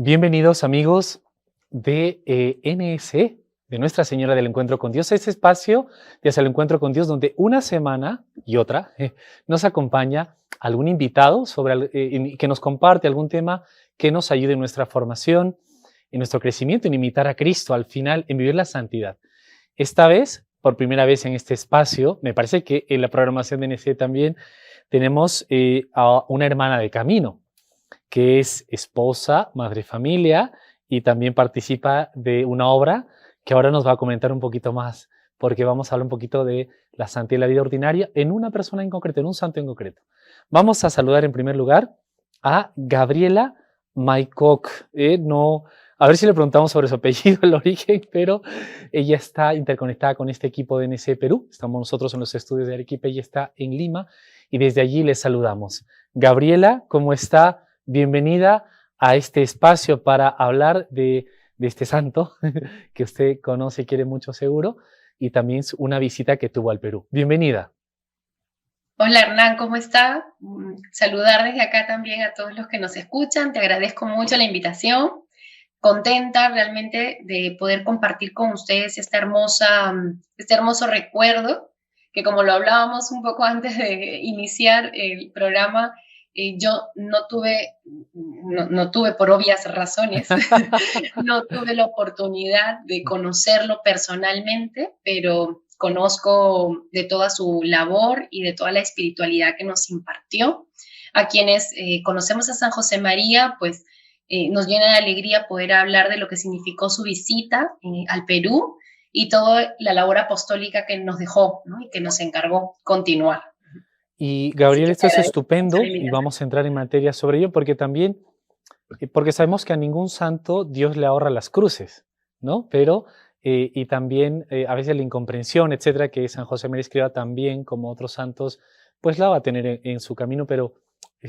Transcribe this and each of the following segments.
Bienvenidos amigos de NS, de Nuestra Señora del Encuentro con Dios, este espacio de Hacia el Encuentro con Dios, donde una semana y otra nos acompaña algún invitado que nos comparte algún tema que nos ayude en nuestra formación, en nuestro crecimiento, en imitar a Cristo, al final, en vivir la santidad. Esta vez, por primera vez en este espacio, me parece que en la programación de NS también tenemos a una hermana de camino, que es esposa, madre de familia y también participa de una obra que ahora nos va a comentar un poquito más, porque vamos a hablar un poquito de la santidad y la vida ordinaria en una persona en concreto, en un santo en concreto. Vamos a saludar en primer lugar a Gabriela Maycock. A ver si le preguntamos sobre su apellido, el origen, pero ella está interconectada con este equipo de NC Perú. Estamos nosotros en los estudios de Arequipa, ella está en Lima y desde allí les saludamos. Gabriela, ¿cómo está? Bienvenida a este espacio para hablar de este santo que usted conoce y quiere mucho seguro, y también una visita que tuvo al Perú. Bienvenida. Hola Hernán, ¿cómo está? Saludar desde acá también a todos los que nos escuchan. Te agradezco mucho la invitación. Contenta realmente de poder compartir con ustedes este hermoso recuerdo, que como lo hablábamos un poco antes de iniciar el programa, yo no tuve por obvias razones, no tuve la oportunidad de conocerlo personalmente, pero conozco de toda su labor y de toda la espiritualidad que nos impartió. A quienes conocemos a San José María, pues nos llena de alegría poder hablar de lo que significó su visita al Perú y toda la labor apostólica que nos dejó, ¿no? Y que nos encargó continuar. Y Gabriel, esto es estupendo y vamos a entrar en materia sobre ello porque sabemos que a ningún santo Dios le ahorra las cruces, ¿no? Pero, y también a veces la incomprensión, etcétera, que San José María Escrivá también, como otros santos, pues la va a tener en su camino, pero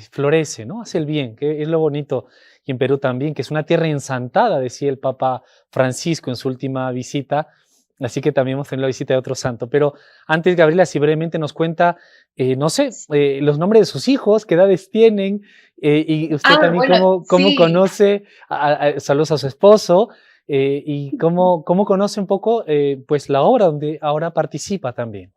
florece, ¿no? Hace el bien, que es lo bonito. Y en Perú también, que es una tierra ensantada, decía el Papa Francisco en su última visita. Así que también hemos tenido la visita de otro santo. Pero antes, Gabriela, si brevemente nos cuenta, no sé, los nombres de sus hijos, qué edades tienen, y usted también bueno, cómo sí. conoce, saludos a su esposo, y cómo conoce un poco pues la obra donde ahora participa también.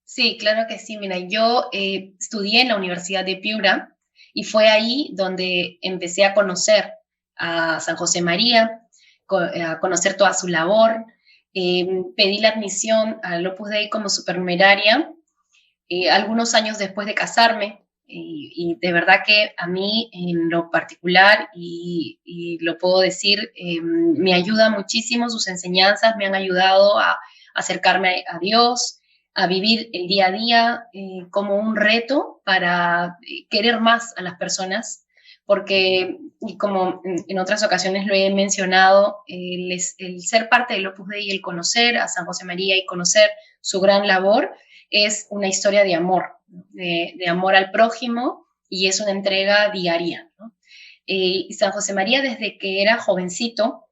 Sí, claro que sí. Mira, yo estudié en la Universidad de Piura y fue ahí donde empecé a conocer a San José María, a conocer toda su labor. Pedí la admisión al Opus Dei como supernumeraria algunos años después de casarme. Y de verdad que a mí en lo particular, y lo puedo decir, me ayuda muchísimo, sus enseñanzas me han ayudado a acercarme a Dios, a vivir el día a día como un reto para querer más a las personas, porque, y como en otras ocasiones lo he mencionado, el ser parte del Opus Dei y el conocer a San José María y conocer su gran labor es una historia de amor, de amor al prójimo, y es una entrega diaria, ¿no? Y San José María, desde que era jovencito,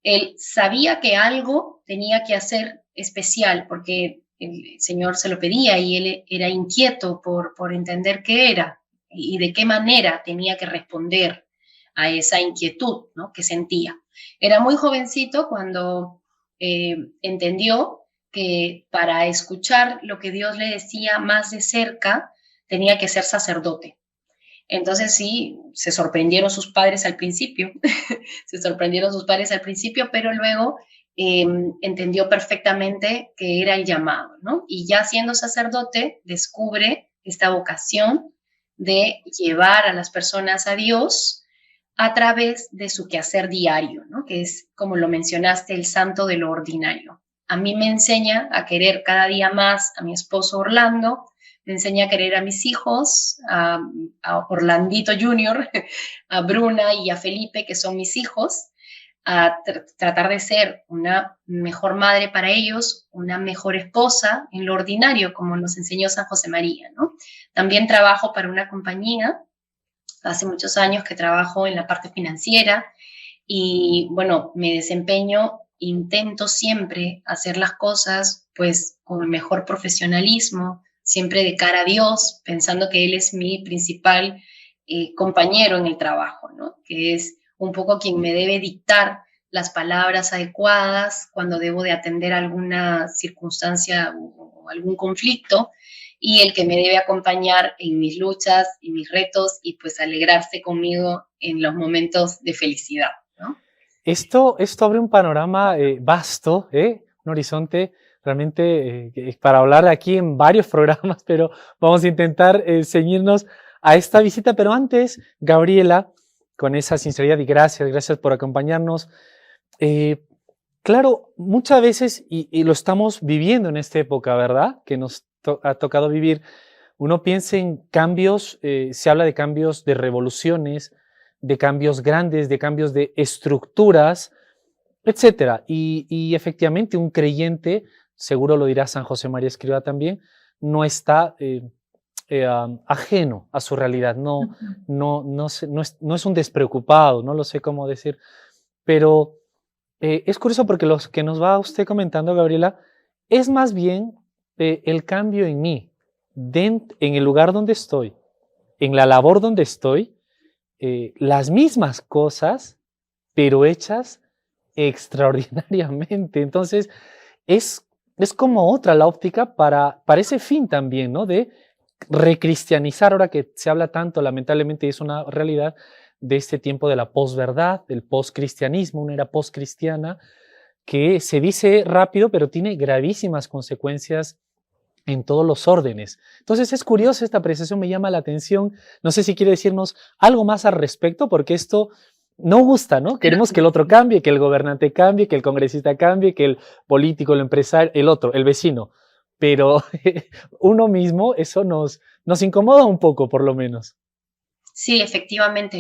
él sabía que algo tenía que hacer especial, porque el Señor se lo pedía y él era inquieto por entender qué era y de qué manera tenía que responder a esa inquietud, ¿no?, que sentía. Era muy jovencito cuando entendió que para escuchar lo que Dios le decía más de cerca tenía que ser sacerdote. Entonces sí, se sorprendieron sus padres al principio, pero luego entendió perfectamente que era el llamado, ¿no? Y ya siendo sacerdote, descubre esta vocación de llevar a las personas a Dios a través de su quehacer diario, ¿no?, que es, como lo mencionaste, el santo de lo ordinario. A mí me enseña a querer cada día más a mi esposo Orlando, me enseña a querer a mis hijos, a Orlandito Junior, a Bruna y a Felipe, que son mis hijos, a tratar de ser una mejor madre para ellos, una mejor esposa en lo ordinario, como nos enseñó San José María, ¿no? También trabajo para una compañía, hace muchos años que trabajo en la parte financiera y, bueno, me desempeño, intento siempre hacer las cosas pues con el mejor profesionalismo, siempre de cara a Dios, pensando que Él es mi principal compañero en el trabajo, ¿no?, que es un poco quien me debe dictar las palabras adecuadas cuando debo de atender alguna circunstancia o algún conflicto, y el que me debe acompañar en mis luchas y mis retos y pues alegrarse conmigo en los momentos de felicidad, ¿no? Esto abre un panorama vasto, un horizonte realmente para hablar aquí en varios programas, pero vamos a intentar ceñirnos a esta visita. Pero antes, Gabriela, con esa sinceridad y gracias por acompañarnos. Claro, muchas veces, y lo estamos viviendo en esta época, ¿verdad? Que nos ha tocado vivir, uno piensa en cambios, se habla de cambios de revoluciones, de cambios grandes, de cambios de estructuras, etcétera. Y efectivamente un creyente, seguro lo dirá San José María Escrivá también, no está ajeno a su realidad, no es un despreocupado, no lo sé cómo decir, pero es curioso porque lo que nos va usted comentando, Gabriela, es más bien el cambio en mí, en el lugar donde estoy, en la labor donde estoy, las mismas cosas, pero hechas extraordinariamente. Entonces, es como otra la óptica para ese fin también, ¿no? De recristianizar, ahora que se habla tanto, lamentablemente es una realidad, de este tiempo de la posverdad, del poscristianismo, una era poscristiana, que se dice rápido, pero tiene gravísimas consecuencias en todos los órdenes. Entonces es curioso, esta apreciación me llama la atención. No sé si quiere decirnos algo más al respecto, porque esto no gusta, ¿no? Queremos que el otro cambie, que el gobernante cambie, que el congresista cambie, que el político, el empresario, el otro, el vecino. Pero uno mismo, eso nos incomoda un poco, por lo menos. Sí, efectivamente,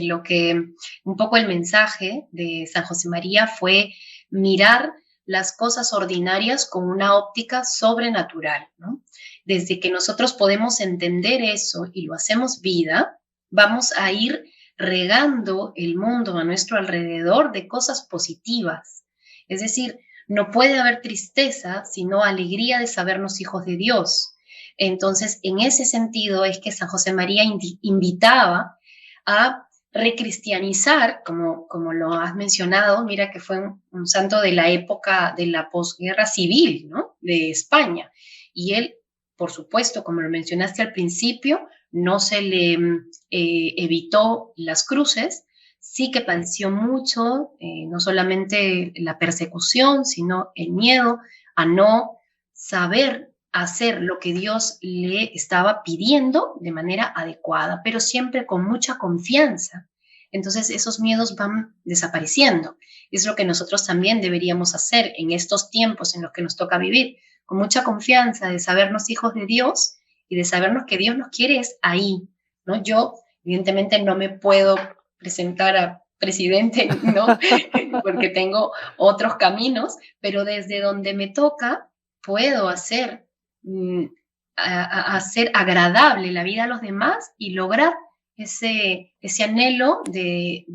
un poco el mensaje de San José María fue mirar las cosas ordinarias con una óptica sobrenatural, ¿no? Desde que nosotros podemos entender eso y lo hacemos vida, vamos a ir regando el mundo a nuestro alrededor de cosas positivas. Es decir, no puede haber tristeza, sino alegría de sabernos hijos de Dios. Entonces, en ese sentido es que San José María invitaba a recristianizar, como lo has mencionado, mira que fue un santo de la época de la posguerra civil, ¿no? De España. Y él, por supuesto, como lo mencionaste al principio, no se le evitó las cruces, sí que padeció mucho, no solamente la persecución, sino el miedo a no saber hacer lo que Dios le estaba pidiendo de manera adecuada, pero siempre con mucha confianza. Entonces esos miedos van desapareciendo. Es lo que nosotros también deberíamos hacer en estos tiempos en los que nos toca vivir, con mucha confianza de sabernos hijos de Dios y de sabernos que Dios nos quiere es ahí, ¿no? Yo, evidentemente, no me puedo presentar a presidente, ¿no? Porque tengo otros caminos, pero desde donde me toca puedo hacer hacer agradable la vida a los demás y lograr ese anhelo de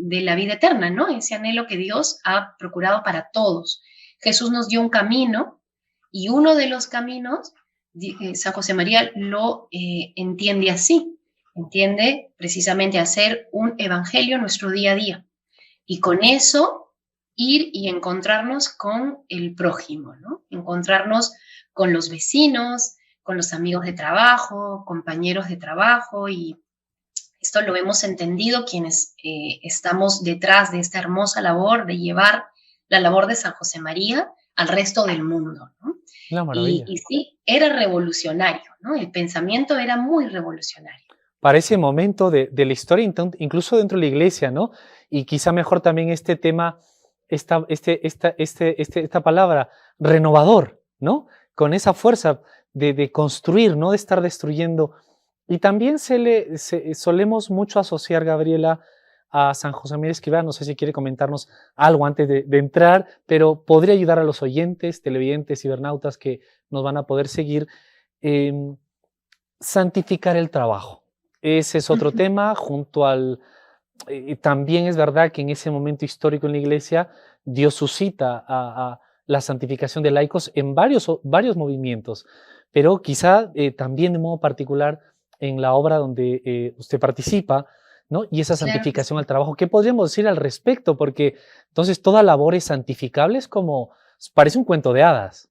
la vida eterna, ¿no? Ese anhelo que Dios ha procurado para todos. Jesús nos dio un camino y uno de los caminos, San José María lo entiende así, entiende precisamente hacer un evangelio en nuestro día a día y con eso ir y encontrarnos con el prójimo, ¿no? Encontrarnos con los vecinos, con los amigos de trabajo, compañeros de trabajo, y esto lo hemos entendido quienes estamos detrás de esta hermosa labor de llevar la labor de San José María al resto del mundo, ¿no? La maravilla. Y sí, era revolucionario, ¿no? El pensamiento era muy revolucionario. Para ese momento de la historia, incluso dentro de la iglesia, ¿no? Y quizá mejor también este tema, esta palabra, renovador, ¿no? Con esa fuerza de construir, no de estar destruyendo. Y también solemos mucho asociar, Gabriela, a San José María Escrivá. No sé si quiere comentarnos algo antes de entrar, pero podría ayudar a los oyentes, televidentes, cibernautas que nos van a poder seguir. Santificar el trabajo. Ese es otro tema, junto al... también es verdad que en ese momento histórico en la Iglesia, Dios suscita a la santificación de laicos en varios movimientos, pero quizá también de modo particular en la obra donde usted participa, ¿no? Y esa Claro que santificación sí. al trabajo. ¿Qué podríamos decir al respecto? Porque entonces toda labor es santificable, es como, parece un cuento de hadas.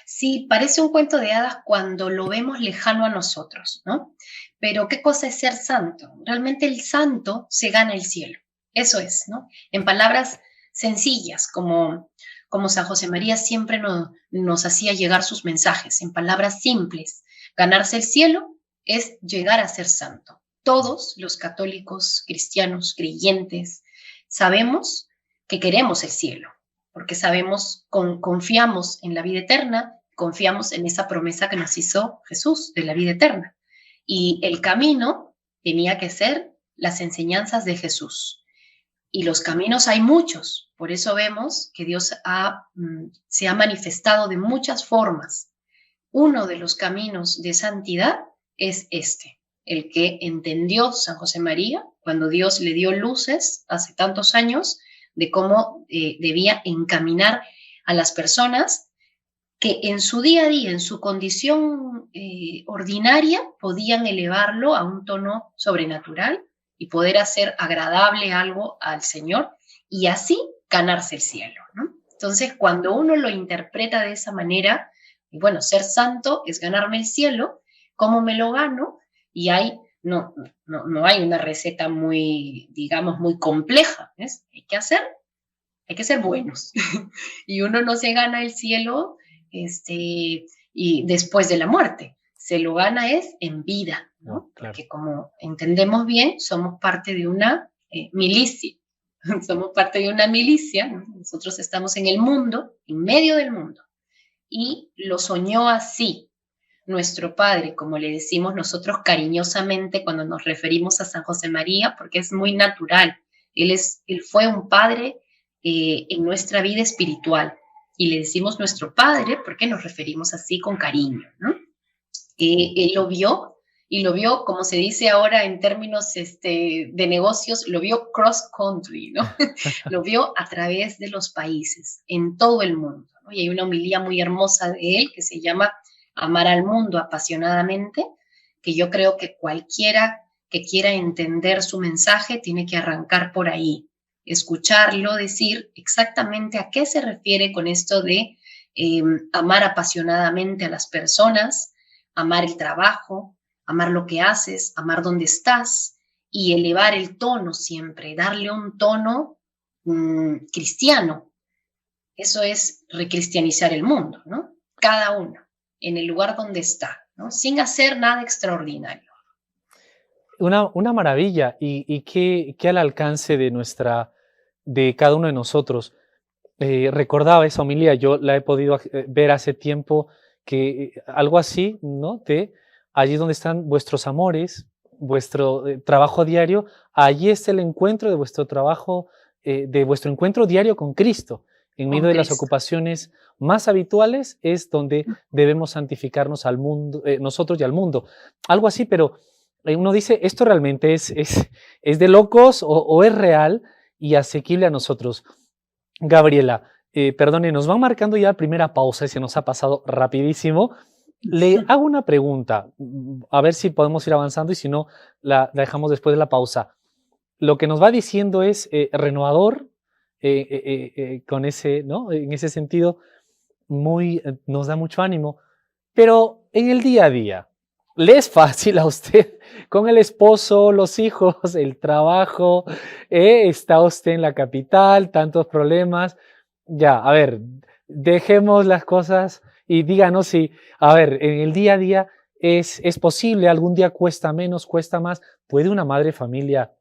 Sí, parece un cuento de hadas cuando lo vemos lejano a nosotros, ¿no? Pero ¿qué cosa es ser santo? Realmente el santo se gana el cielo. Eso es, ¿no? En palabras sencillas, como San José María siempre nos hacía llegar sus mensajes, en palabras simples. Ganarse el cielo es llegar a ser santo. Todos los católicos, cristianos, creyentes, sabemos que queremos el cielo, porque sabemos, confiamos en la vida eterna, confiamos en esa promesa que nos hizo Jesús de la vida eterna. Y el camino tenía que ser las enseñanzas de Jesús. Y los caminos hay muchos, por eso vemos que Dios se ha manifestado de muchas formas. Uno de los caminos de santidad es este, el que entendió San José María cuando Dios le dio luces hace tantos años de cómo debía encaminar a las personas que en su día a día, en su condición ordinaria, podían elevarlo a un tono sobrenatural y poder hacer agradable algo al Señor y así ganarse el cielo, ¿no? Entonces, cuando uno lo interpreta de esa manera, y bueno, ser santo es ganarme el cielo, ¿cómo me lo gano? Y no hay una receta muy, digamos, muy compleja, ¿ves? Hay que ser buenos. Y uno no se gana el cielo y después de la muerte. Se lo gana es en vida, No, ¿no? claro. Porque como entendemos bien, somos parte de una milicia. Somos parte de una milicia, ¿no? Nosotros estamos en el mundo, en medio del mundo. Y lo soñó así nuestro padre, como le decimos nosotros cariñosamente cuando nos referimos a San José María, porque es muy natural. Él fue un padre en nuestra vida espiritual. Y le decimos nuestro padre porque nos referimos así con cariño, ¿no? Él lo vio y lo vio, como se dice ahora en términos de negocios, lo vio cross country, ¿no? Lo vio a través de los países, en todo el mundo, ¿no? Y hay una homilía muy hermosa de él que se llama Amar al mundo apasionadamente, que yo creo que cualquiera que quiera entender su mensaje tiene que arrancar por ahí, escucharlo, decir exactamente a qué se refiere con esto de amar apasionadamente a las personas, amar el trabajo, amar lo que haces, amar dónde estás y elevar el tono siempre, darle un tono cristiano. Eso es recristianizar el mundo, ¿no? Cada uno en el lugar donde está, ¿no? Sin hacer nada extraordinario. Una maravilla y qué al alcance de cada uno de nosotros. Recordaba esa homilía, yo la he podido ver hace tiempo, que algo así, ¿no? De allí donde están vuestros amores, vuestro trabajo diario, allí está el encuentro de vuestro trabajo, de vuestro encuentro diario con Cristo. En medio Con de las Cristo. ocupaciones más habituales es donde debemos santificarnos al mundo, nosotros y al mundo. Algo así, pero uno dice, ¿esto realmente es de locos o es real y asequible a nosotros? Gabriela, perdone, nos van marcando ya la primera pausa y se nos ha pasado rapidísimo. Le hago una pregunta, a ver si podemos ir avanzando y si no, la dejamos después de la pausa. Lo que nos va diciendo es renovador, con ese, ¿no? En ese sentido, nos da mucho ánimo, pero en el día a día, ¿le es fácil a usted con el esposo, los hijos, el trabajo? ¿Está usted en la capital? Tantos problemas. Ya, a ver, dejemos las cosas y díganos si, a ver, en el día a día es posible, algún día cuesta menos, cuesta más. ¿Puede una madre de familia,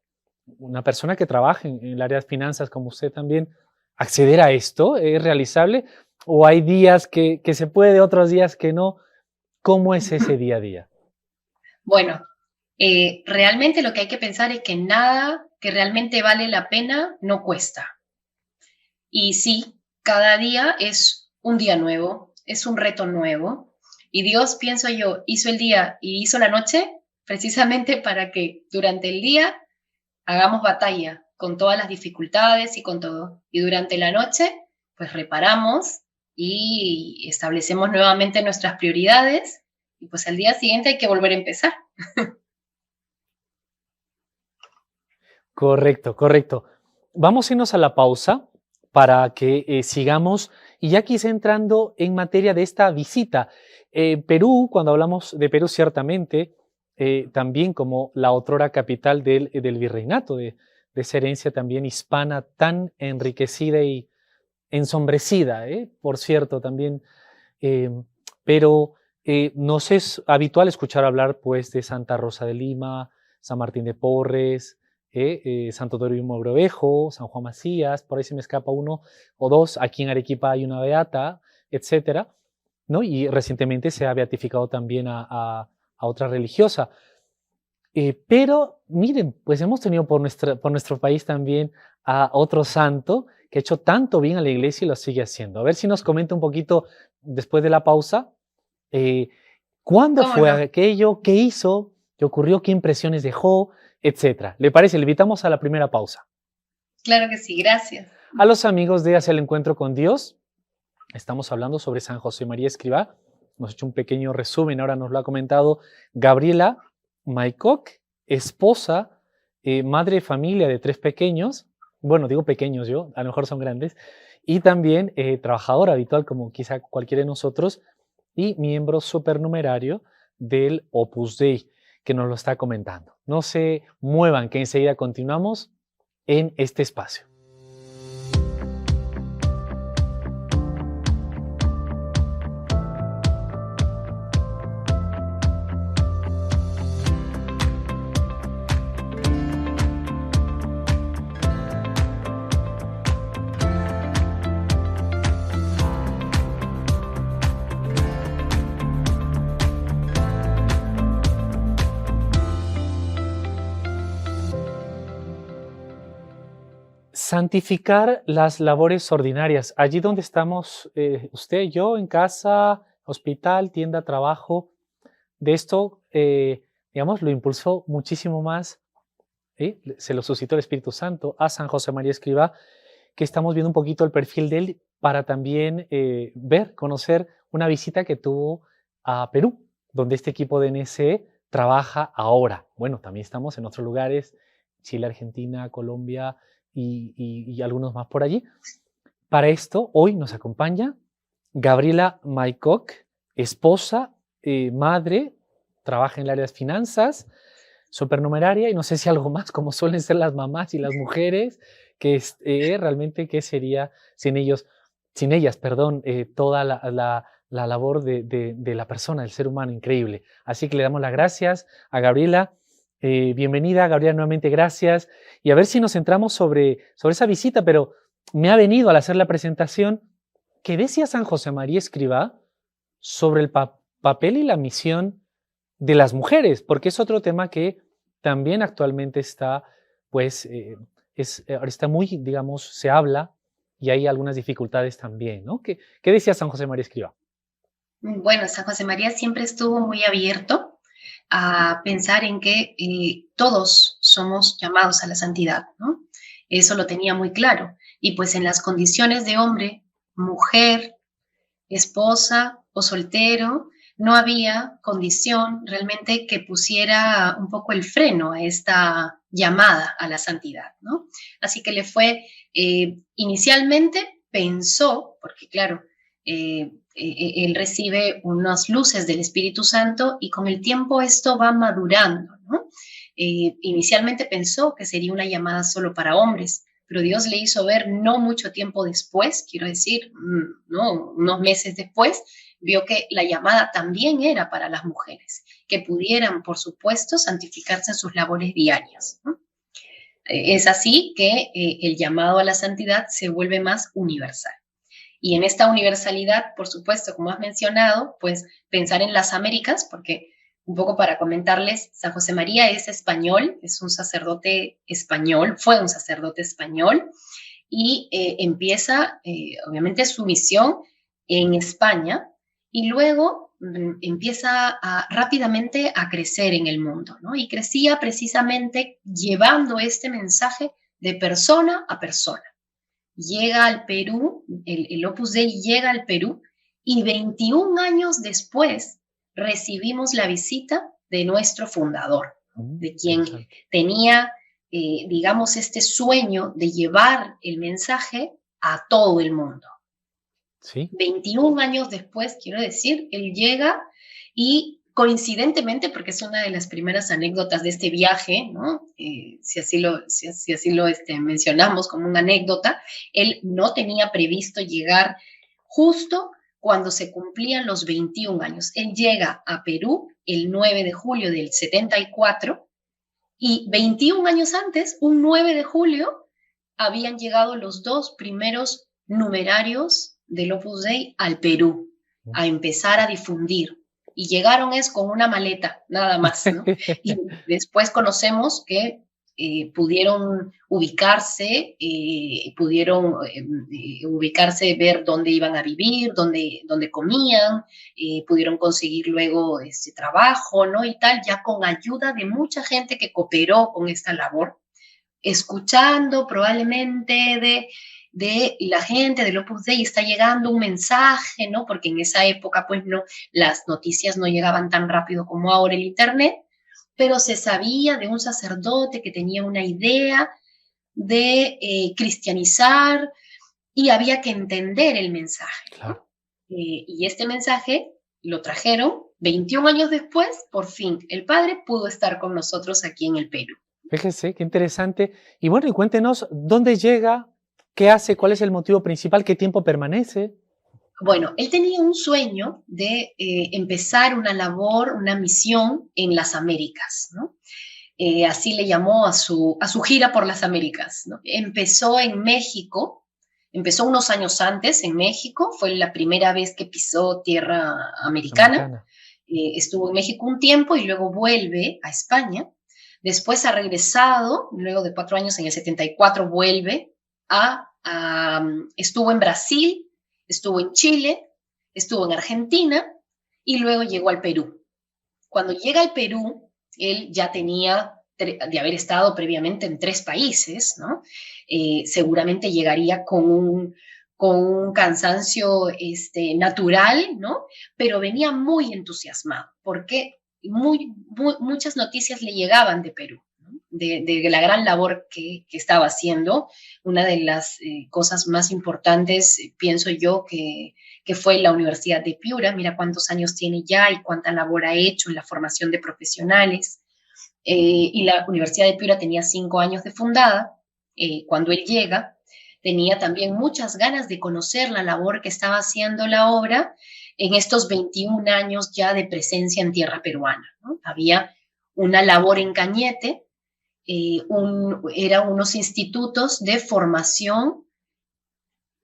una persona que trabaje en el área de finanzas como usted también, acceder a esto? ¿Es realizable? ¿O hay días que se puede, otros días que no? ¿Cómo es ese día a día? Bueno, realmente lo que hay que pensar es que nada que realmente vale la pena no cuesta. Y sí, cada día es un día nuevo, es un reto nuevo. Y Dios, pienso yo, hizo el día y hizo la noche precisamente para que durante el día hagamos batalla con todas las dificultades y con todo. Y durante la noche, pues reparamos y establecemos nuevamente nuestras prioridades. Y pues al día siguiente hay que volver a empezar. Correcto, correcto. Vamos a irnos a la pausa para que sigamos y ya quise entrando en materia de esta visita. Perú, cuando hablamos de Perú, ciertamente, también como la otrora capital del virreinato, de esa herencia también hispana tan enriquecida y ensombrecida, por cierto, también, eh, pero nos es habitual escuchar hablar pues de Santa Rosa de Lima, San Martín de Porres, Santo Toribio Mogrovejo, San Juan Macías, por ahí se me escapa uno o dos, aquí en Arequipa hay una beata, etcétera, ¿no? Y recientemente se ha beatificado también a otra religiosa. Pero miren, pues hemos tenido por nuestro país también a otro santo que ha hecho tanto bien a la iglesia y lo sigue haciendo. A ver si nos comenta un poquito después de la pausa, eh, cuándo ¿Cómo fue no? aquello, qué hizo, qué ocurrió, qué impresiones dejó, etcétera. ¿Le parece? Le invitamos a la primera pausa. Claro que sí, gracias. A los amigos de Hacia el Encuentro con Dios, estamos hablando sobre San José María Escrivá. Hemos hecho un pequeño resumen, ahora nos lo ha comentado Gabriela Maycock, esposa, madre de familia de 3 pequeños, bueno, digo pequeños yo, a lo mejor son grandes, y también trabajadora habitual como quizá cualquiera de nosotros, y miembro supernumerario del Opus Dei, que nos lo está comentando. No se muevan, que enseguida continuamos en este espacio. Santificar las labores ordinarias. Allí donde estamos, usted, yo, en casa, hospital, tienda, trabajo, de esto, digamos, lo impulsó muchísimo más, se lo suscitó el Espíritu Santo a San José María Escrivá, que estamos viendo un poquito el perfil de él para también ver, conocer una visita que tuvo a Perú, donde este equipo de NSE trabaja ahora. Bueno, también estamos en otros lugares, Chile, Argentina, Colombia y algunos más por allí. Para esto, hoy nos acompaña Gabriela Maycock, esposa, madre, trabaja en el área de finanzas, supernumeraria y no sé si algo más, como suelen ser las mamás y las mujeres, que realmente qué sería sin ellos, sin ellas, perdón, toda la labor de la persona, del ser humano, increíble. Así que le damos las gracias a Gabriela. Bienvenida, Gabriela, nuevamente gracias. Y a ver si nos centramos sobre esa visita, pero me ha venido al hacer la presentación que decía San José María Escrivá sobre el papel y la misión de las mujeres, porque es otro tema que también actualmente está, pues, ahora está muy, digamos, se habla y hay algunas dificultades también, ¿no? ¿Qué decía San José María Escrivá? Bueno, San José María siempre estuvo muy abierto a pensar en que todos somos llamados a la santidad, ¿no? Eso lo tenía muy claro. Y pues en las condiciones de hombre, mujer, esposa o soltero, no había condición realmente que pusiera un poco el freno a esta llamada a la santidad, ¿no? Así que le fue, inicialmente pensó, porque claro, él recibe unas luces del Espíritu Santo y con el tiempo esto va madurando, ¿no? Inicialmente pensó que sería una llamada solo para hombres, pero Dios le hizo ver no mucho tiempo después, quiero decir, no, unos meses después, vio que la llamada también era para las mujeres, que pudieran, por supuesto, santificarse en sus labores diarias, ¿no? Es así que el llamado a la santidad se vuelve más universal. Y en esta universalidad, por supuesto, como has mencionado, pues pensar en las Américas, porque un poco para comentarles, San José María es español, es un sacerdote español, fue un sacerdote español, y empieza, obviamente, su misión en España, y luego empieza rápidamente a crecer en el mundo, ¿no? Y crecía precisamente llevando este mensaje de persona a persona. Llega al Perú, el Opus Dei llega al Perú, y 21 años después recibimos la visita de nuestro fundador, de quien tenía digamos, este sueño de llevar el mensaje a todo el mundo. Sí. 21 años después, quiero decir, él llega y coincidentemente, porque es una de las primeras anécdotas de este viaje, ¿no? Si así lo mencionamos como una anécdota, él no tenía previsto llegar justo cuando se cumplían los 21 años. Él llega a Perú el 9 de julio del 74 y 21 años antes, un 9 de julio, habían llegado los dos primeros numerarios del Opus Dei al Perú a empezar a difundir. Y llegaron con una maleta, nada más, ¿no? Y después conocemos que pudieron ubicarse, ver dónde iban a vivir, dónde comían, pudieron conseguir luego trabajo, ¿no? Y tal, ya con ayuda de mucha gente que cooperó con esta labor, escuchando probablemente de la gente del Opus Dei, está llegando un mensaje, ¿no? Porque en esa época, pues, no, las noticias no llegaban tan rápido como ahora el Internet, pero se sabía de un sacerdote que tenía una idea de cristianizar y había que entender el mensaje, ¿no? Claro. Y este mensaje lo trajeron 21 años después, por fin, el padre pudo estar con nosotros aquí en el Perú. Fíjese, qué interesante. Y bueno, y cuéntenos, ¿dónde llega? ¿Qué hace? ¿Cuál es el motivo principal? ¿Qué tiempo permanece? Bueno, él tenía un sueño de empezar una labor, una misión en las Américas, ¿no? Así le llamó a su gira por las Américas, ¿no? Empezó en México, empezó unos años antes en México, fue la primera vez que pisó tierra americana. Estuvo en México un tiempo y luego vuelve a España. Después ha regresado, luego de 4 años, en el 74 vuelve estuvo en Brasil, estuvo en Chile, estuvo en Argentina y luego llegó al Perú. Cuando llega al Perú, él ya tenía, de haber estado previamente en 3 países, ¿no? Seguramente llegaría con un cansancio natural, ¿no? Pero venía muy entusiasmado porque muchas noticias le llegaban de Perú, ¿no? de la gran labor que estaba haciendo. Una de las cosas más importantes, pienso yo, que fue la Universidad de Piura. Mira cuántos años tiene ya y cuánta labor ha hecho en la formación de profesionales. Y la Universidad de Piura tenía 5 años de fundada. Cuando él llega, tenía también muchas ganas de conocer la labor que estaba haciendo la obra en estos 21 años ya de presencia en tierra peruana, ¿no? Había una labor en Cañete, eran unos institutos de formación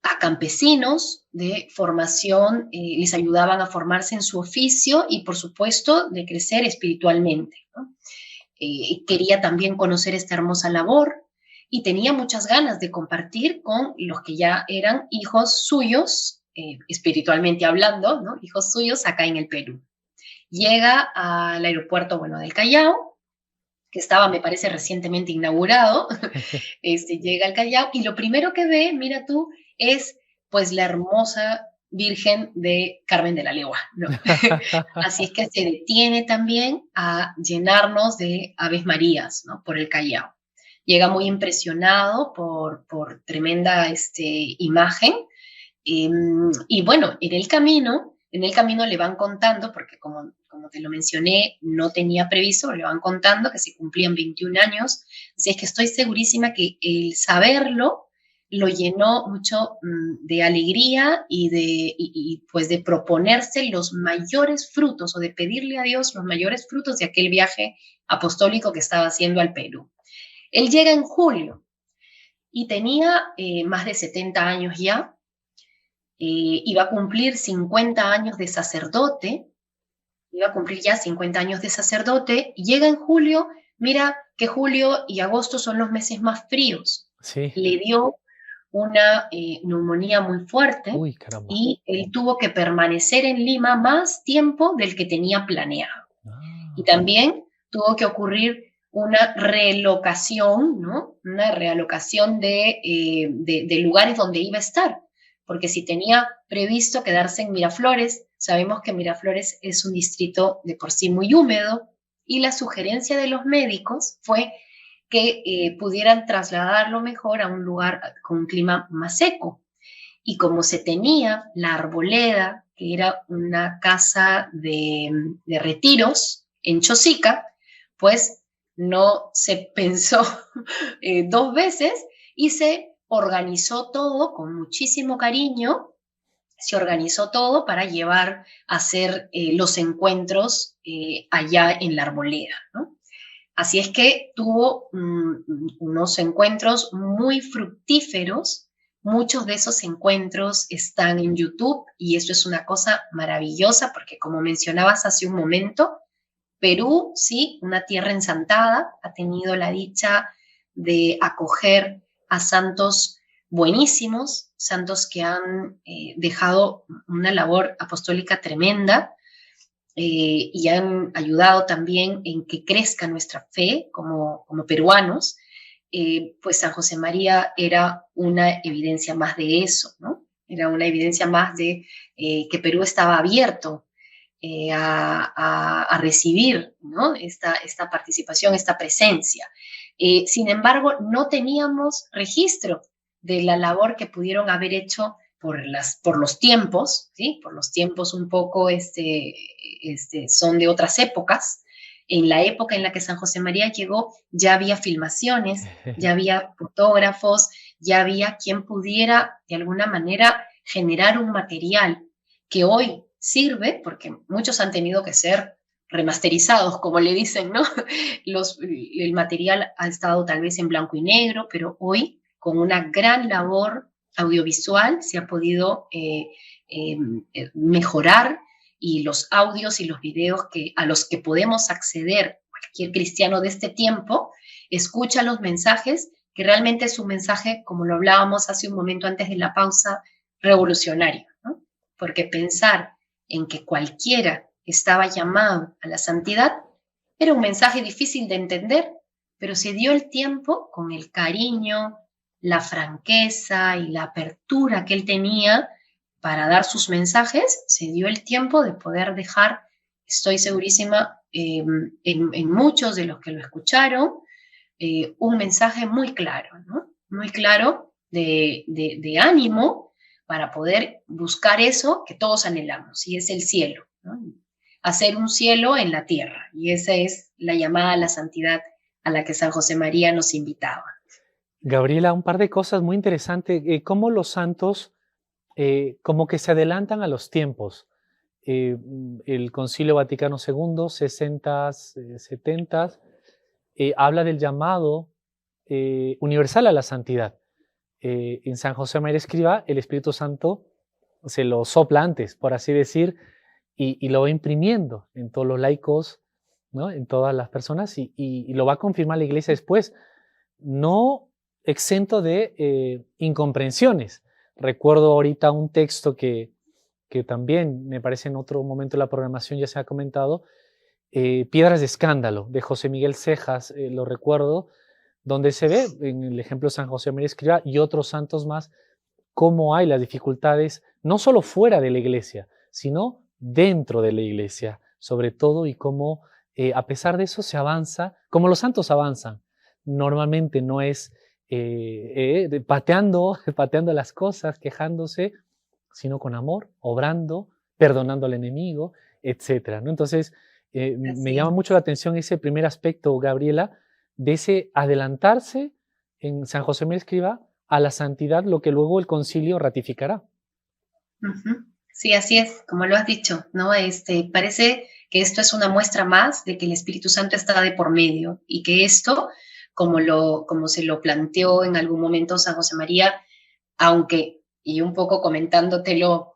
a campesinos, de formación, les ayudaban a formarse en su oficio y, por supuesto, de crecer espiritualmente, ¿no? Quería también conocer esta hermosa labor y tenía muchas ganas de compartir con los que ya eran hijos suyos, espiritualmente hablando, ¿no? Hijos suyos acá en el Perú. Llega al aeropuerto, bueno, del Callao, que estaba, me parece, recientemente inaugurado. Llega al Callao y lo primero que ve, mira tú, es pues la hermosa Virgen de Carmen de la Legua, ¿no? Así es que se detiene también a llenarnos de Aves Marías, ¿no? Por el Callao. Llega muy impresionado por tremenda imagen. Y bueno, en el camino le van contando, porque como te lo mencioné, no tenía previsto, le van contando que se cumplían 21 años. Así es que estoy segurísima que el saberlo lo llenó mucho de alegría y pues de proponerse los mayores frutos, o de pedirle a Dios los mayores frutos de aquel viaje apostólico que estaba haciendo al Perú. Él llega en julio y tenía más de 70 años ya. Iba a cumplir 50 años de sacerdote, y llega en julio. Mira que julio y agosto son los meses más fríos. Sí. Le dio una neumonía muy fuerte. Uy, caramba. Y él tuvo que permanecer en Lima más tiempo del que tenía planeado. Y también tuvo que ocurrir una relocación, ¿no? Una realocación de lugares donde iba a estar. Porque si tenía previsto quedarse en Miraflores, sabemos que Miraflores es un distrito de por sí muy húmedo, y la sugerencia de los médicos fue que pudieran trasladarlo mejor a un lugar con un clima más seco. Y como se tenía la arboleda, que era una casa de retiros en Chosica, pues no se pensó dos veces y se organizó todo con muchísimo cariño, se organizó todo para llevar a hacer los encuentros allá en la arboleda, ¿no? Así es que tuvo unos encuentros muy fructíferos. Muchos de esos encuentros están en YouTube y eso es una cosa maravillosa porque, como mencionabas hace un momento, Perú, sí, una tierra ensantada, ha tenido la dicha de acoger a santos buenísimos, santos que han dejado una labor apostólica tremenda y han ayudado también en que crezca nuestra fe como peruanos. Pues San José María era una evidencia más de eso, ¿no? Era una evidencia más de que Perú estaba abierto a recibir, ¿no? esta participación, esta presencia. Sin embargo, no teníamos registro de la labor que pudieron haber hecho por los tiempos, ¿sí? Por los tiempos un poco son de otras épocas. En la época en la que San José María llegó, ya había filmaciones, ya había fotógrafos, ya había quien pudiera de alguna manera generar un material que hoy sirve, porque muchos han tenido que ser remasterizados, como le dicen, ¿no? El material ha estado tal vez en blanco y negro, pero hoy, con una gran labor audiovisual, se ha podido mejorar, y los audios y los videos a los que podemos acceder cualquier cristiano de este tiempo, escucha los mensajes, que realmente es un mensaje, como lo hablábamos hace un momento antes de la pausa, revolucionario, ¿no? Porque pensar en que cualquiera estaba llamado a la santidad era un mensaje difícil de entender, pero se dio el tiempo con el cariño, la franqueza y la apertura que él tenía para dar sus mensajes, se dio el tiempo de poder dejar, estoy segurísima, en muchos de los que lo escucharon, un mensaje muy claro, ¿no? Muy claro de ánimo para poder buscar eso que todos anhelamos, y es el cielo, ¿no? Hacer un cielo en la tierra, y esa es la llamada a la santidad a la que San José María nos invitaba. Gabriela, un par de cosas muy interesantes. Cómo los santos como que se adelantan a los tiempos. El Concilio Vaticano II, 60, 70, habla del llamado universal a la santidad. En San José María Escrivá, el Espíritu Santo se lo sopla antes, por así decir, y lo va imprimiendo en todos los laicos, ¿no? En todas las personas, y lo va a confirmar la Iglesia después, no exento de incomprensiones. Recuerdo ahorita un texto que también me parece en otro momento de la programación ya se ha comentado, Piedras de Escándalo, de José Miguel Cejas, lo recuerdo, donde se ve en el ejemplo de San José María Escrivá y otros santos más, cómo hay las dificultades, no solo fuera de la iglesia, sino dentro de la iglesia, sobre todo, y cómo a pesar de eso se avanza, como los santos avanzan. Normalmente no es pateando las cosas, quejándose, sino con amor, obrando, perdonando al enemigo, etcétera, ¿no? Entonces, me llama mucho la atención ese primer aspecto, Gabriela, de ese adelantarse en San José María Escrivá a la santidad, lo que luego el concilio ratificará. Sí, así es, como lo has dicho, ¿no? Parece que esto es una muestra más de que el Espíritu Santo está de por medio, y que esto, como se lo planteó en algún momento San José María, aunque, y un poco comentándotelo,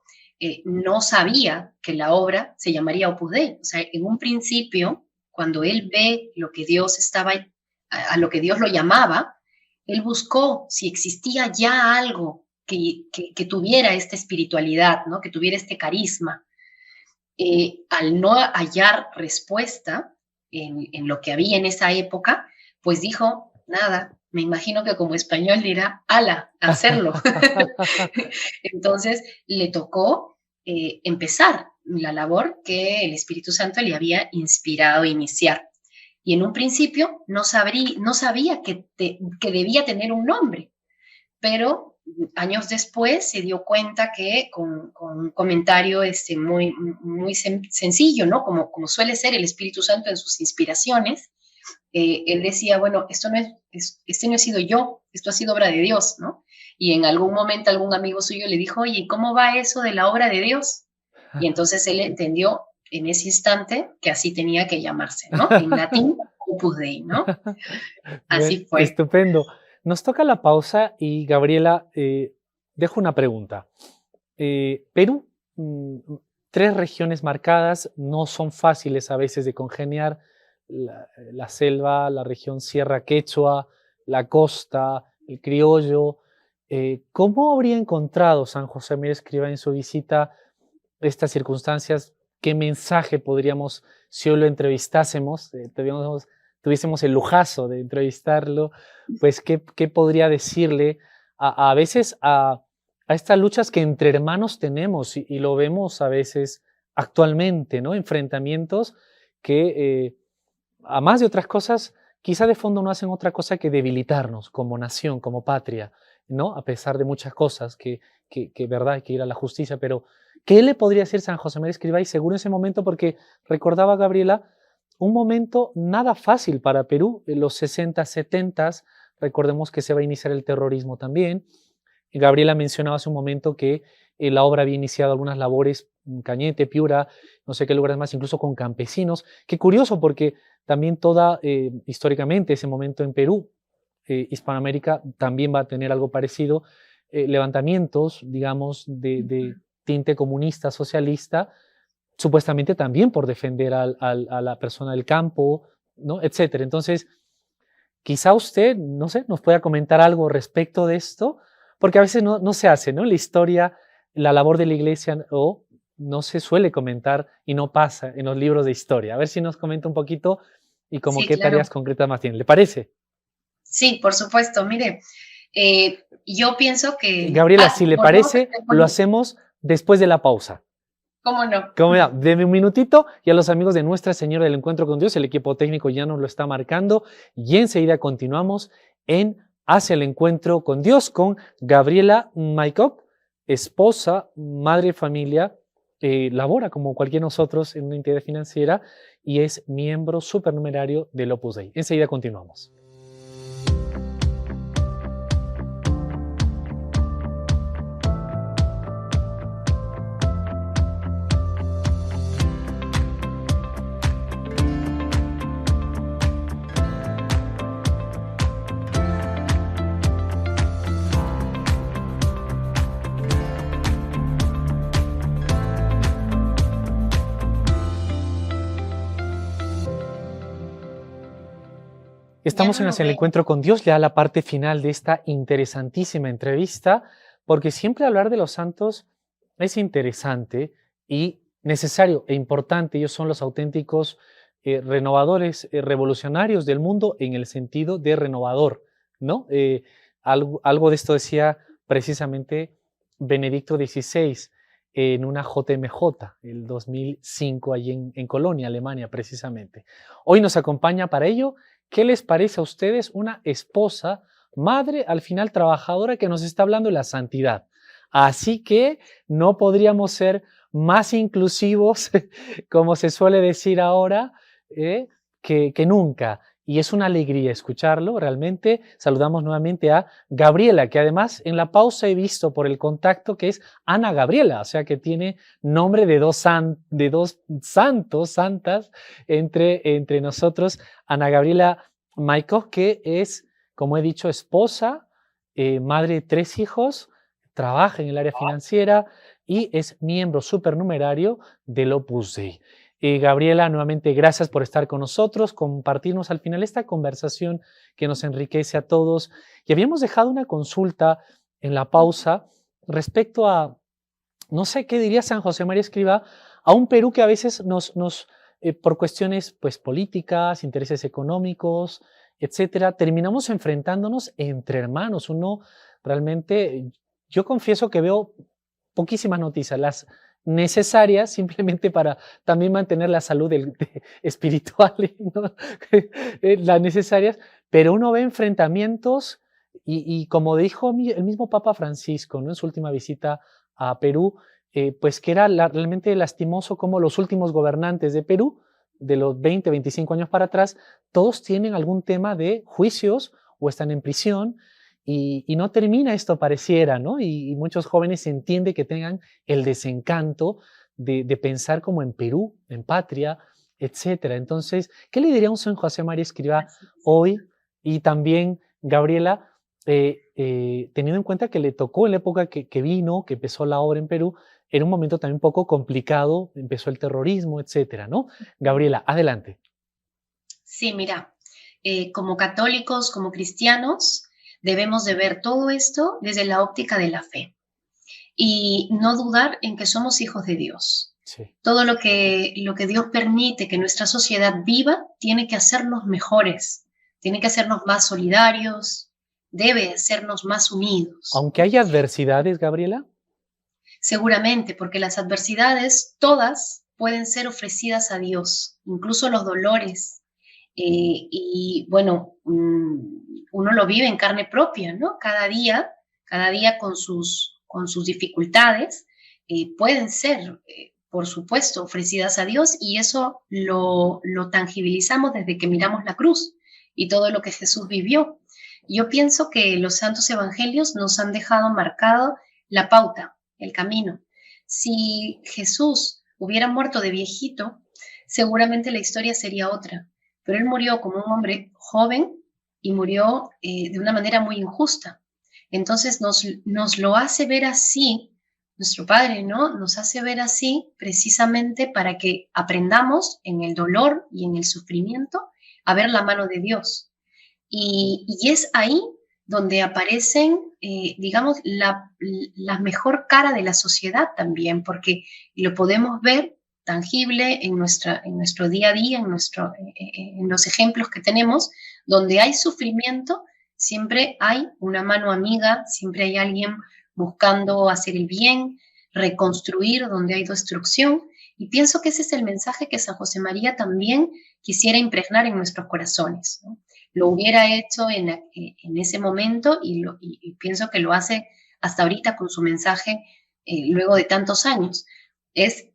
no sabía que la obra se llamaría Opus Dei. O sea, en un principio, cuando él ve lo que Dios a lo que Dios lo llamaba, él buscó si existía ya algo que tuviera esta espiritualidad, ¿no? Que tuviera este carisma. Al no hallar respuesta en lo que había en esa época, pues dijo, nada, me imagino que como español dirá, ala, hacerlo. Entonces le tocó empezar la labor que el Espíritu Santo le había inspirado a iniciar. Y en un principio no sabía que debía tener un nombre, pero años después se dio cuenta que con un comentario muy sencillo, ¿no? Como suele ser el Espíritu Santo en sus inspiraciones, él decía, bueno, este no he sido yo, esto ha sido obra de Dios, ¿no? Y en algún momento algún amigo suyo le dijo, oye, ¿cómo va eso de la obra de Dios? Y entonces él entendió en ese instante que así tenía que llamarse, ¿no? En latín, Opus Dei, ¿no? Bueno, Así fue. estupendo. Nos toca la pausa y Gabriela, dejo una pregunta. Perú, 3 regiones marcadas, no son fáciles a veces de congeniar. La selva, la región Sierra Quechua, la costa, el criollo. ¿Cómo habría encontrado San José María Escrivá en su visita estas circunstancias? ¿Qué mensaje podríamos, si hoy lo entrevistásemos, tuviésemos el lujazo de entrevistarlo, pues qué podría decirle a veces a estas luchas que entre hermanos tenemos y lo vemos a veces actualmente, ¿no? Enfrentamientos que, a más de otras cosas, quizá de fondo no hacen otra cosa que debilitarnos como nación, como patria, ¿no? A pesar de muchas cosas verdad, hay que ir a la justicia, pero ¿qué le podría decir San José María Escrivá? Y seguro en ese momento, porque recordaba Gabriela, un momento nada fácil para Perú, en los 60, 70, recordemos que se va a iniciar el terrorismo también. Gabriela mencionaba hace un momento que la obra había iniciado algunas labores en Cañete, Piura, no sé qué lugares más, incluso con campesinos. Qué curioso, porque también históricamente, ese momento en Perú, Hispanoamérica también va a tener algo parecido, levantamientos, digamos, de tinte comunista, socialista, supuestamente también por defender a la persona del campo, ¿no? Etcétera. Entonces, quizá usted, no sé, nos pueda comentar algo respecto de esto, porque a veces no se hace, ¿no? La historia, la labor de la iglesia, o no se suele comentar y no pasa en los libros de historia. A ver si nos comenta un poquito y como Sí, qué tareas claro. concretas más tiene. ¿Le parece? Sí, por supuesto. Mire, yo pienso que... Gabriela, si le volvemos parece, lo hacemos después de la pausa. ¿Cómo no? Como ya, deme un minutito y a los amigos de Nuestra Señora del Encuentro con Dios, el equipo técnico ya nos lo está marcando y enseguida continuamos en Hacia el Encuentro con Dios con Gabriela Maikop, esposa, madre de familia, labora como cualquier nosotros en una entidad financiera y es miembro supernumerario del Opus Dei. Enseguida continuamos. Ya Estamos no en lo Hacia el veo. Encuentro con Dios, ya la parte final de esta interesantísima entrevista, porque siempre hablar de los santos es interesante y necesario e importante. Ellos son los auténticos renovadores, revolucionarios del mundo en el sentido de renovador, ¿no? Algo de esto decía precisamente Benedicto XVI en una JMJ, el 2005, allí en Colonia, Alemania, precisamente. Hoy nos acompaña para ello. ¿Qué les parece a ustedes una esposa, madre, al final trabajadora, que nos está hablando de la santidad? Así que no podríamos ser más inclusivos, como se suele decir ahora, que nunca. Y es una alegría escucharlo, realmente. Saludamos nuevamente a Gabriela, que además en la pausa he visto por el contacto que es Ana Gabriela, o sea que tiene nombre de dos santos, santas, entre nosotros. Ana Gabriela Maikos, que es, como he dicho, esposa, madre de 3 hijos, trabaja en el área financiera y es miembro supernumerario del Opus Dei. Gabriela, nuevamente gracias por estar con nosotros, compartirnos al final esta conversación que nos enriquece a todos. Y habíamos dejado una consulta en la pausa respecto a, no sé, ¿qué diría San José María Escrivá? A un Perú que a veces por cuestiones pues, políticas, intereses económicos, etcétera, terminamos enfrentándonos entre hermanos. Uno realmente, yo confieso que veo poquísimas noticias. necesarias simplemente para también mantener la salud espiritual, ¿no? Las necesarias, pero uno ve enfrentamientos y como dijo el mismo Papa Francisco, ¿no? En su última visita a Perú, pues que era realmente lastimoso como los últimos gobernantes de Perú, de los 20, 25 años para atrás, todos tienen algún tema de juicios o están en prisión y no termina esto, pareciera, ¿no? Y muchos jóvenes entienden que tengan el desencanto de pensar como en Perú, en patria, etcétera. Entonces, ¿qué le diría a un San José María Escrivá Así es. hoy? Y también, Gabriela, teniendo en cuenta que le tocó en la época que vino, que empezó la obra en Perú, era un momento también un poco complicado, empezó el terrorismo, etcétera, ¿no? Gabriela, adelante. Sí, mira, como católicos, como cristianos, debemos de ver todo esto desde la óptica de la fe y no dudar en que somos hijos de Dios. Sí. Todo lo que Dios permite que nuestra sociedad viva tiene que hacernos mejores, tiene que hacernos más solidarios, debe hacernos más unidos, Aunque ¿no? hay adversidades, Gabriela. Seguramente, porque las adversidades todas pueden ser ofrecidas a Dios, incluso los dolores. Y bueno, uno lo vive en carne propia, ¿no? Cada día con sus dificultades, pueden ser, por supuesto, ofrecidas a Dios y eso lo tangibilizamos desde que miramos la cruz y todo lo que Jesús vivió. Yo pienso que los santos evangelios nos han dejado marcado la pauta, el camino. Si Jesús hubiera muerto de viejito, seguramente la historia sería otra, pero él murió como un hombre joven y murió de una manera muy injusta. Entonces nos lo hace ver así, nuestro Padre, ¿no? Nos hace ver así precisamente para que aprendamos en el dolor y en el sufrimiento a ver la mano de Dios. Y es ahí donde aparecen, digamos, la mejor cara de la sociedad también, porque lo podemos ver tangible en nuestro día a día, en los ejemplos que tenemos, donde hay sufrimiento, siempre hay una mano amiga, siempre hay alguien buscando hacer el bien, reconstruir donde hay destrucción. Y pienso que ese es el mensaje que San José María también quisiera impregnar en nuestros corazones, ¿no? Lo hubiera hecho en ese momento y pienso que lo hace hasta ahorita con su mensaje luego de tantos años. Es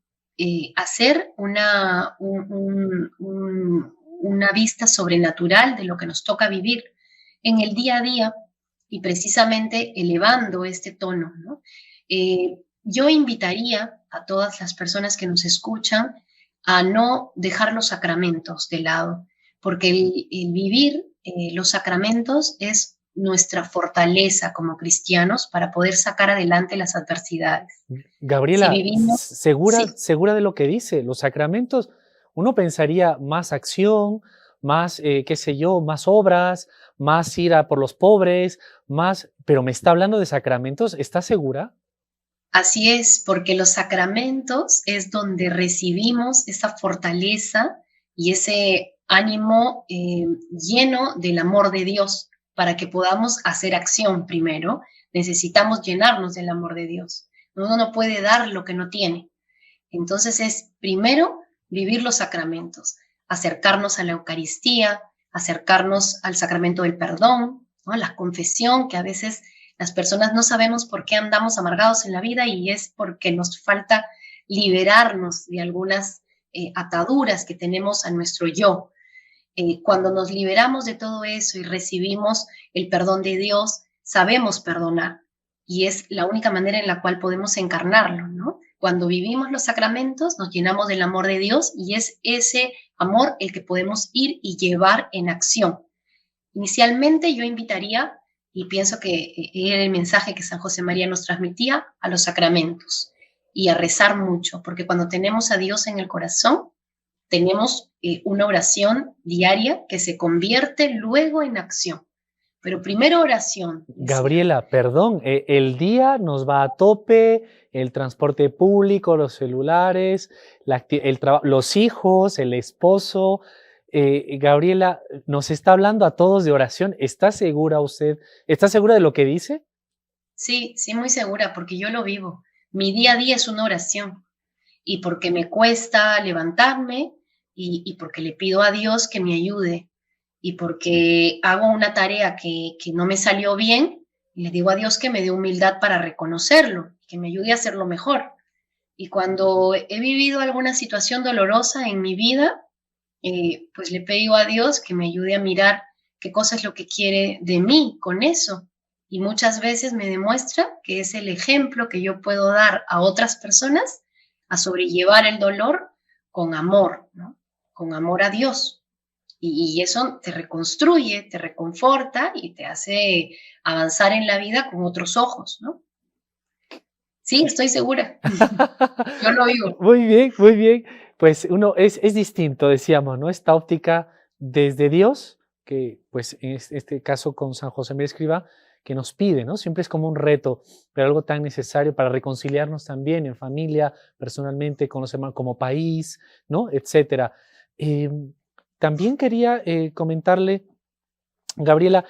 hacer una vista sobrenatural de lo que nos toca vivir en el día a día y precisamente elevando este tono, ¿no? Yo invitaría a todas las personas que nos escuchan a no dejar los sacramentos de lado, porque el vivir los sacramentos es nuestra fortaleza como cristianos para poder sacar adelante las adversidades. Si Gabriela, vivimos, segura, sí, segura de lo que dice, los sacramentos, uno pensaría más acción, más, qué sé yo, más obras, más ir a por los pobres, más, pero me está hablando de sacramentos, ¿está segura? así es, porque los sacramentos es donde recibimos esa fortaleza y ese ánimo lleno del amor de Dios para que podamos hacer acción primero. Necesitamos llenarnos del amor de Dios. Uno no puede dar lo que no tiene. Entonces es primero vivir los sacramentos, acercarnos a la Eucaristía, acercarnos al sacramento del perdón, ¿no? A la confesión, que a veces las personas no sabemos por qué andamos amargados en la vida y es porque nos falta liberarnos de algunas ataduras que tenemos a nuestro yo. Cuando nos liberamos de todo eso y recibimos el perdón de Dios, sabemos perdonar y es la única manera en la cual podemos encarnarlo, ¿no? Cuando vivimos los sacramentos, nos llenamos del amor de Dios y es ese amor el que podemos ir y llevar en acción. Inicialmente yo invitaría, y pienso que era el mensaje que San José María nos transmitía, a los sacramentos y a rezar mucho, porque cuando tenemos a Dios en el corazón, tenemos una oración diaria que se convierte luego en acción. Pero primero oración, decía. Gabriela, perdón, el día nos va a tope, el transporte público, los celulares, los hijos, el esposo. Gabriela, nos está hablando a todos de oración. ¿Está segura usted? ¿Está segura de lo que dice? Sí, sí, muy segura, porque yo lo vivo. Mi día a día es una oración. y porque me cuesta levantarme y porque le pido a Dios que me ayude y porque hago una tarea que no me salió bien, y le digo a Dios que me dé humildad para reconocerlo, que me ayude a hacerlo mejor. Y cuando he vivido alguna situación dolorosa en mi vida, pues le pido a Dios que me ayude a mirar qué cosa es lo que quiere de mí con eso. Y muchas veces me demuestra que es el ejemplo que yo puedo dar a otras personas a sobrellevar el dolor con amor, ¿no? Con amor a Dios. Y eso te reconstruye, te reconforta y te hace avanzar en la vida con otros ojos, ¿no? Sí, estoy segura. Yo lo vivo. Muy bien, muy bien. Pues uno es distinto, decíamos, ¿no? Esta óptica desde Dios, que pues en este caso con San José María Escrivá, que nos pide, ¿no? Siempre es como un reto, pero algo tan necesario para reconciliarnos también en familia, personalmente, con los hermanos, como país, ¿no? Etcétera. También quería comentarle, Gabriela,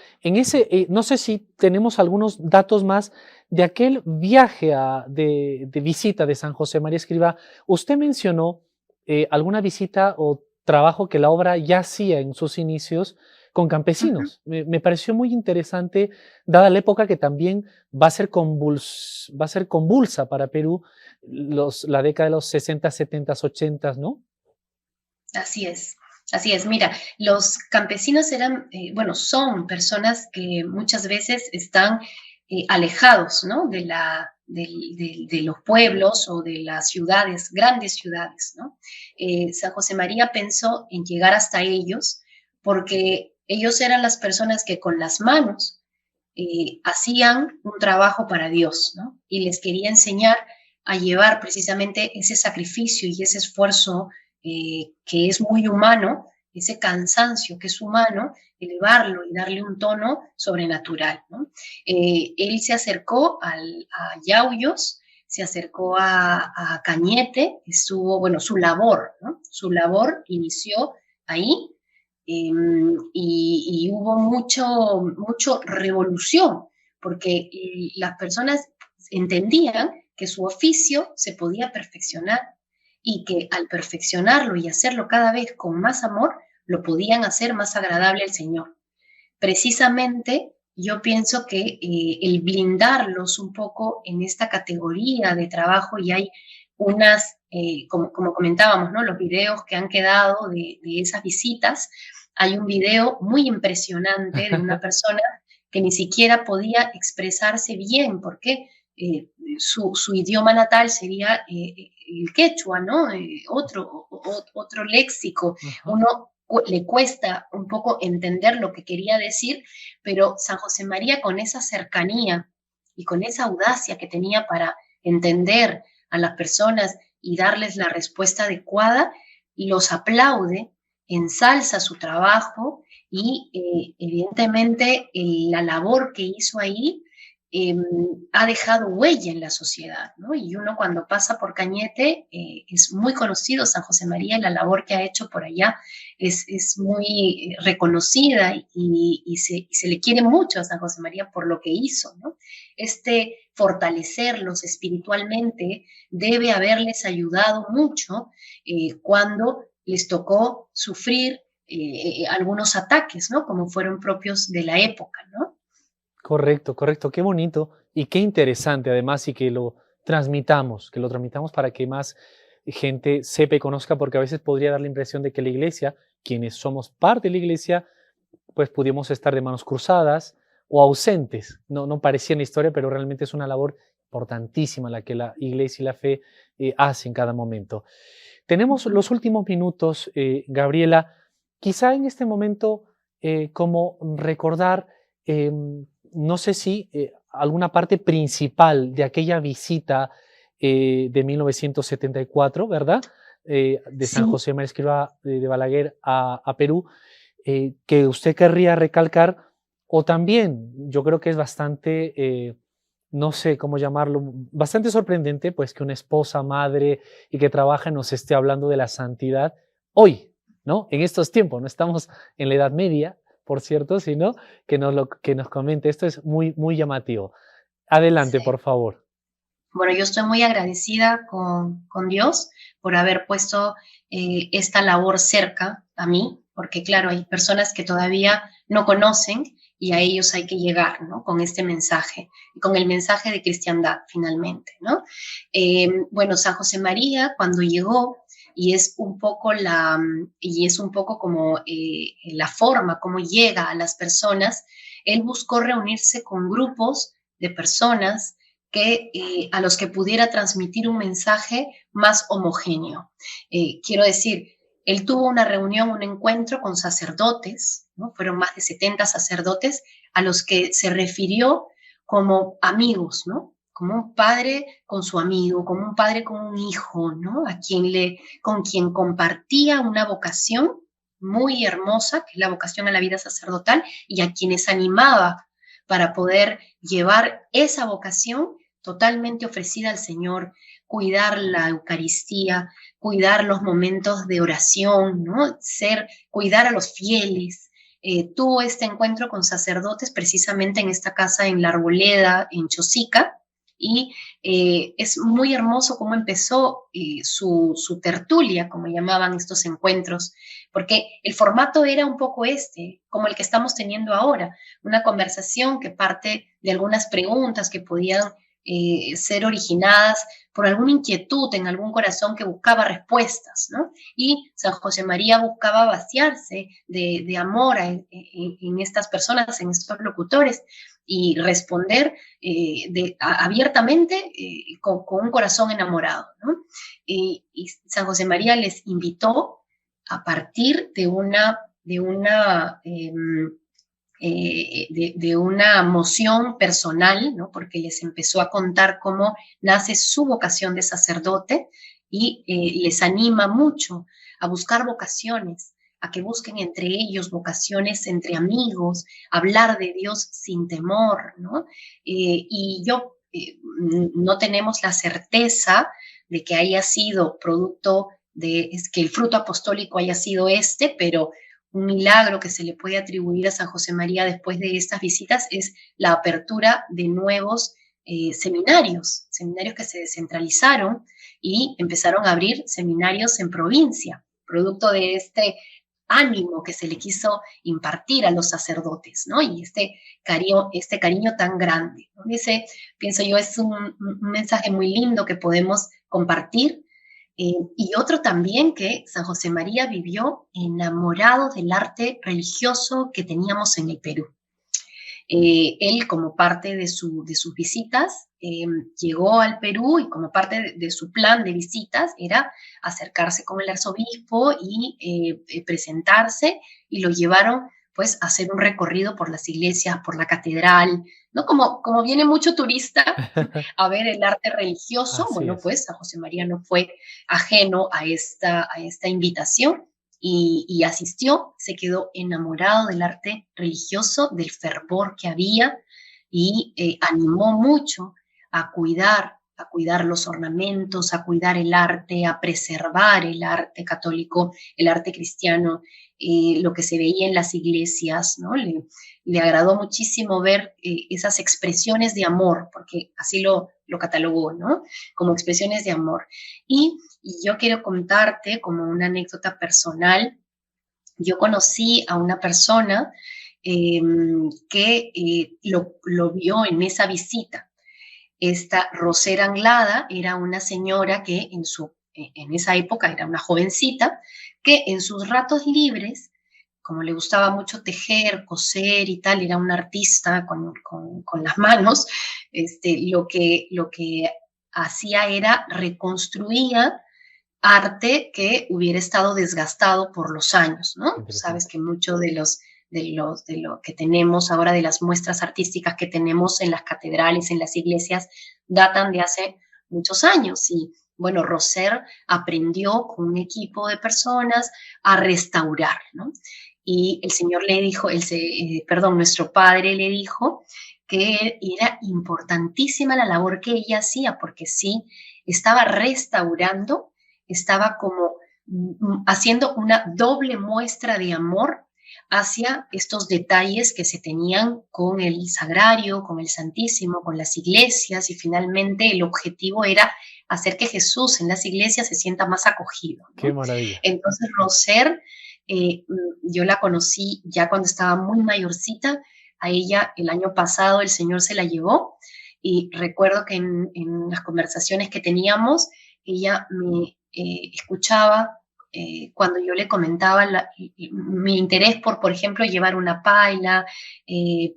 no sé si tenemos algunos datos más de aquel viaje de visita de San José María Escrivá. Usted mencionó alguna visita o trabajo que la obra ya hacía en sus inicios con Ujú. campesinos. Me pareció muy interesante, dada la época que también va a ser convulsa para Perú, la década de los 60, 70, 80, ¿no? Así es, así es. Mira, los campesinos eran, bueno, son personas que muchas veces están alejados, ¿no? De los pueblos o de las ciudades, grandes ciudades, ¿no? San José María pensó en llegar hasta ellos porque ellos eran las personas que con las manos hacían un trabajo para Dios, ¿no? Y les quería enseñar a llevar precisamente ese sacrificio y ese esfuerzo que es muy humano, ese cansancio que es humano, elevarlo y darle un tono sobrenatural, ¿no? Él se acercó a Yauyos, se acercó a Cañete, estuvo, bueno, su labor, ¿no? Su labor inició ahí, y hubo mucho revolución, porque las personas entendían que su oficio se podía perfeccionar y que al perfeccionarlo y hacerlo cada vez con más amor, lo podían hacer más agradable al Señor. Precisamente yo pienso que el blindarlos un poco en esta categoría de trabajo, y hay unas, como comentábamos, ¿no? Los videos que han quedado de esas visitas, hay un video muy impresionante de una persona que ni siquiera podía expresarse bien, porque su idioma natal sería el quechua, ¿no? Otro léxico. Ajá. Uno le cuesta un poco entender lo que quería decir, pero San José María con esa cercanía y con esa audacia que tenía para entender a las personas y darles la respuesta adecuada, los aplaude, ensalza su trabajo y evidentemente la labor que hizo ahí eh, ha dejado huella en la sociedad, ¿no? Y uno cuando pasa por Cañete es muy conocido San José María, la labor que ha hecho por allá es muy reconocida y se le quiere mucho a San José María por lo que hizo, ¿no? Este fortalecerlos espiritualmente debe haberles ayudado mucho cuando les tocó sufrir algunos ataques, ¿no? Como fueron propios de la época, ¿no? Correcto, correcto. Qué bonito y qué interesante además y que lo transmitamos para que más gente sepa y conozca, porque a veces podría dar la impresión de que la iglesia, quienes somos parte de la iglesia, pues pudimos estar de manos cruzadas o ausentes. No parecía en la historia, pero realmente es una labor importantísima la que la iglesia y la fe hace en cada momento. Uh Tenemos -huh. los últimos minutos, Gabriela. Quizá en este momento, como recordar, no sé si alguna parte principal de aquella visita de 1974, ¿verdad? De San Sí, José María Escrivá de Balaguer a Perú, que usted querría recalcar, o también yo creo que es bastante, no sé cómo llamarlo, bastante sorprendente, pues que una esposa, madre y que trabaja nos esté hablando de la santidad hoy, ¿no? En estos tiempos, no estamos en la Edad Media, por cierto, sino que nos comente. Esto es muy, muy llamativo. Adelante, sí. por favor. Bueno, yo estoy muy agradecida con Dios por haber puesto esta labor cerca a mí, porque claro, hay personas que todavía no conocen y a ellos hay que llegar, ¿no? Con este mensaje, con el mensaje de cristiandad finalmente, ¿no? Bueno, San José María cuando llegó, y es un poco como la forma, como llega a las personas, él buscó reunirse con grupos de personas a los que pudiera transmitir un mensaje más homogéneo. Quiero decir, él tuvo una reunión, un encuentro con sacerdotes, ¿no? Fueron más de 70 sacerdotes a los que se refirió como amigos, ¿no? Como un padre con su amigo, como un padre con un hijo, ¿no? Con quien compartía una vocación muy hermosa, que es la vocación a la vida sacerdotal, y a quienes animaba para poder llevar esa vocación totalmente ofrecida al Señor, cuidar la Eucaristía, cuidar los momentos de oración, ¿no? Cuidar a los fieles. Tuvo este encuentro con sacerdotes precisamente en esta casa en La Arboleda, en Chosica, y es muy hermoso cómo empezó su tertulia, como llamaban estos encuentros, porque el formato era un poco como el que estamos teniendo ahora, una conversación que parte de algunas preguntas que podían ser originadas por alguna inquietud en algún corazón que buscaba respuestas, ¿no? Y San José María buscaba vaciarse de amor en estas personas, en estos locutores, y responder abiertamente con un corazón enamorado, ¿no? Y San José María les invitó a partir de una moción personal, ¿no? Porque les empezó a contar cómo nace su vocación de sacerdote y les anima mucho a buscar vocaciones, a que busquen entre ellos vocaciones entre amigos, hablar de Dios sin temor, ¿no? No tenemos la certeza de que haya sido producto que el fruto apostólico haya sido pero un milagro que se le puede atribuir a San José María después de estas visitas es la apertura de nuevos seminarios que se descentralizaron y empezaron a abrir seminarios en provincia, producto de este ánimo que se le quiso impartir a los sacerdotes, ¿no? Y este cariño tan grande, ¿no? Pienso yo, es un mensaje muy lindo que podemos compartir. Y otro también que San José María vivió enamorado del arte religioso que teníamos en el Perú. Él, como parte de sus visitas, llegó al Perú y como parte de su plan de visitas era acercarse con el arzobispo y presentarse, y lo llevaron pues a hacer un recorrido por las iglesias, por la catedral, ¿no? Como viene mucho turista a ver el arte religioso, Así bueno, es. pues San José María no fue ajeno a esta invitación y asistió, se quedó enamorado del arte religioso, del fervor que había y animó mucho a cuidar los ornamentos, a cuidar el arte, a preservar el arte católico, el arte cristiano, lo que se veía en las iglesias, ¿no? Le agradó muchísimo ver esas expresiones de amor, porque así lo catalogó, ¿no? Como expresiones de amor. Y yo quiero contarte como una anécdota personal. Yo conocí a una persona que lo vio en esa visita. Esta Roser Anglada era una señora que en esa época era una jovencita, que en sus ratos libres, como le gustaba mucho tejer, coser y tal, era una artista con las manos, lo que hacía era reconstruía arte que hubiera estado desgastado por los años, ¿no? Sabes Interesante. que mucho de lo que tenemos ahora, de las muestras artísticas que tenemos en las catedrales, en las iglesias, datan de hace muchos años. Y bueno, Roser aprendió con un equipo de personas a restaurar, ¿no? Y el Señor le dijo, nuestro Padre le dijo que era importantísima la labor que ella hacía, porque sí, estaba restaurando, estaba como haciendo una doble muestra de amor hacia estos detalles que se tenían con el sagrario, con el Santísimo, con las iglesias, y finalmente el objetivo era hacer que Jesús en las iglesias se sienta más acogido, Qué ¿no? maravilla. Entonces, Roser, yo la conocí ya cuando estaba muy mayorcita. A ella el año pasado el Señor se la llevó, y recuerdo que en las conversaciones que teníamos, ella me escuchaba cuando yo le comentaba mi interés por ejemplo, llevar una paila,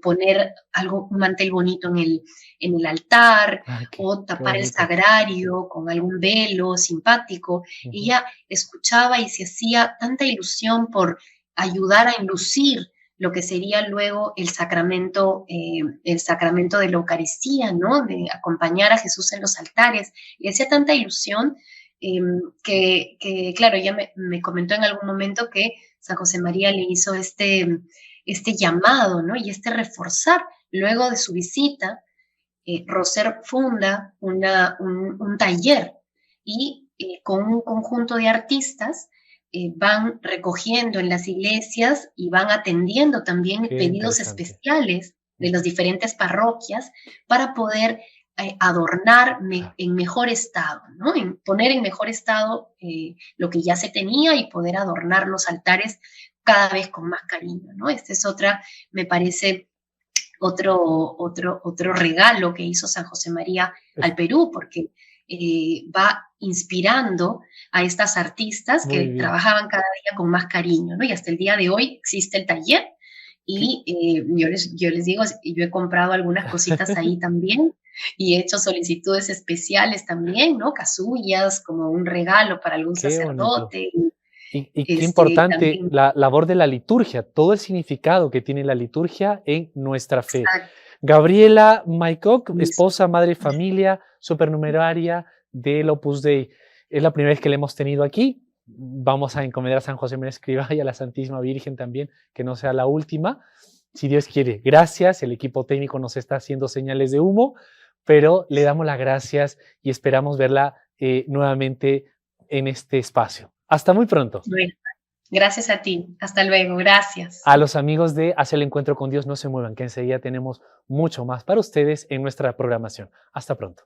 poner un mantel bonito en el altar, Ay, o qué tapar el bonito. sagrario con algún velo simpático. Ujú. Ella escuchaba y se hacía tanta ilusión por ayudar a enlucir lo que sería luego el sacramento de la Eucaristía, ¿no? De acompañar a Jesús en los altares. Le hacía tanta ilusión que, claro, ella me comentó en algún momento que San José María le hizo este llamado, ¿no? Y este reforzar. Luego de su visita, Roser funda un taller, y con un conjunto de artistas van recogiendo en las iglesias y van atendiendo también Qué pedidos interesante. especiales de las diferentes parroquias para poder adornar Claro. en mejor estado, ¿no? Poner en mejor estado lo que ya se tenía, y poder adornar los altares cada vez con más cariño, ¿no? Esta es otra, me parece, otro regalo que hizo San José María Es al Perú, porque va inspirando a estas artistas muy que bien. trabajaban cada día con más cariño, ¿no? Y hasta el día de hoy existe el taller, Qué- y yo les digo, yo he comprado algunas cositas ahí también, y he hecho solicitudes especiales también, ¿no? Casullas, como un regalo para algún Qué bonito. sacerdote, Y qué importante también, la labor de la liturgia, todo el significado que tiene la liturgia en nuestra fe. exacto, Gabriela Maycock, mis- esposa, madre y familia, supernumeraria del Opus Dei. Es la primera vez que la hemos tenido aquí. Vamos a encomendar a San José María Escrivá y a la Santísima Virgen también, que no sea la última. Si Dios quiere, gracias. El equipo técnico nos está haciendo señales de humo, pero le damos las gracias y esperamos verla nuevamente en este espacio. Hasta muy pronto. bueno, gracias a ti. Hasta luego. Gracias. A los amigos de Hacia el Encuentro con Dios, no se muevan, que enseguida tenemos mucho más para ustedes en nuestra programación. Hasta pronto.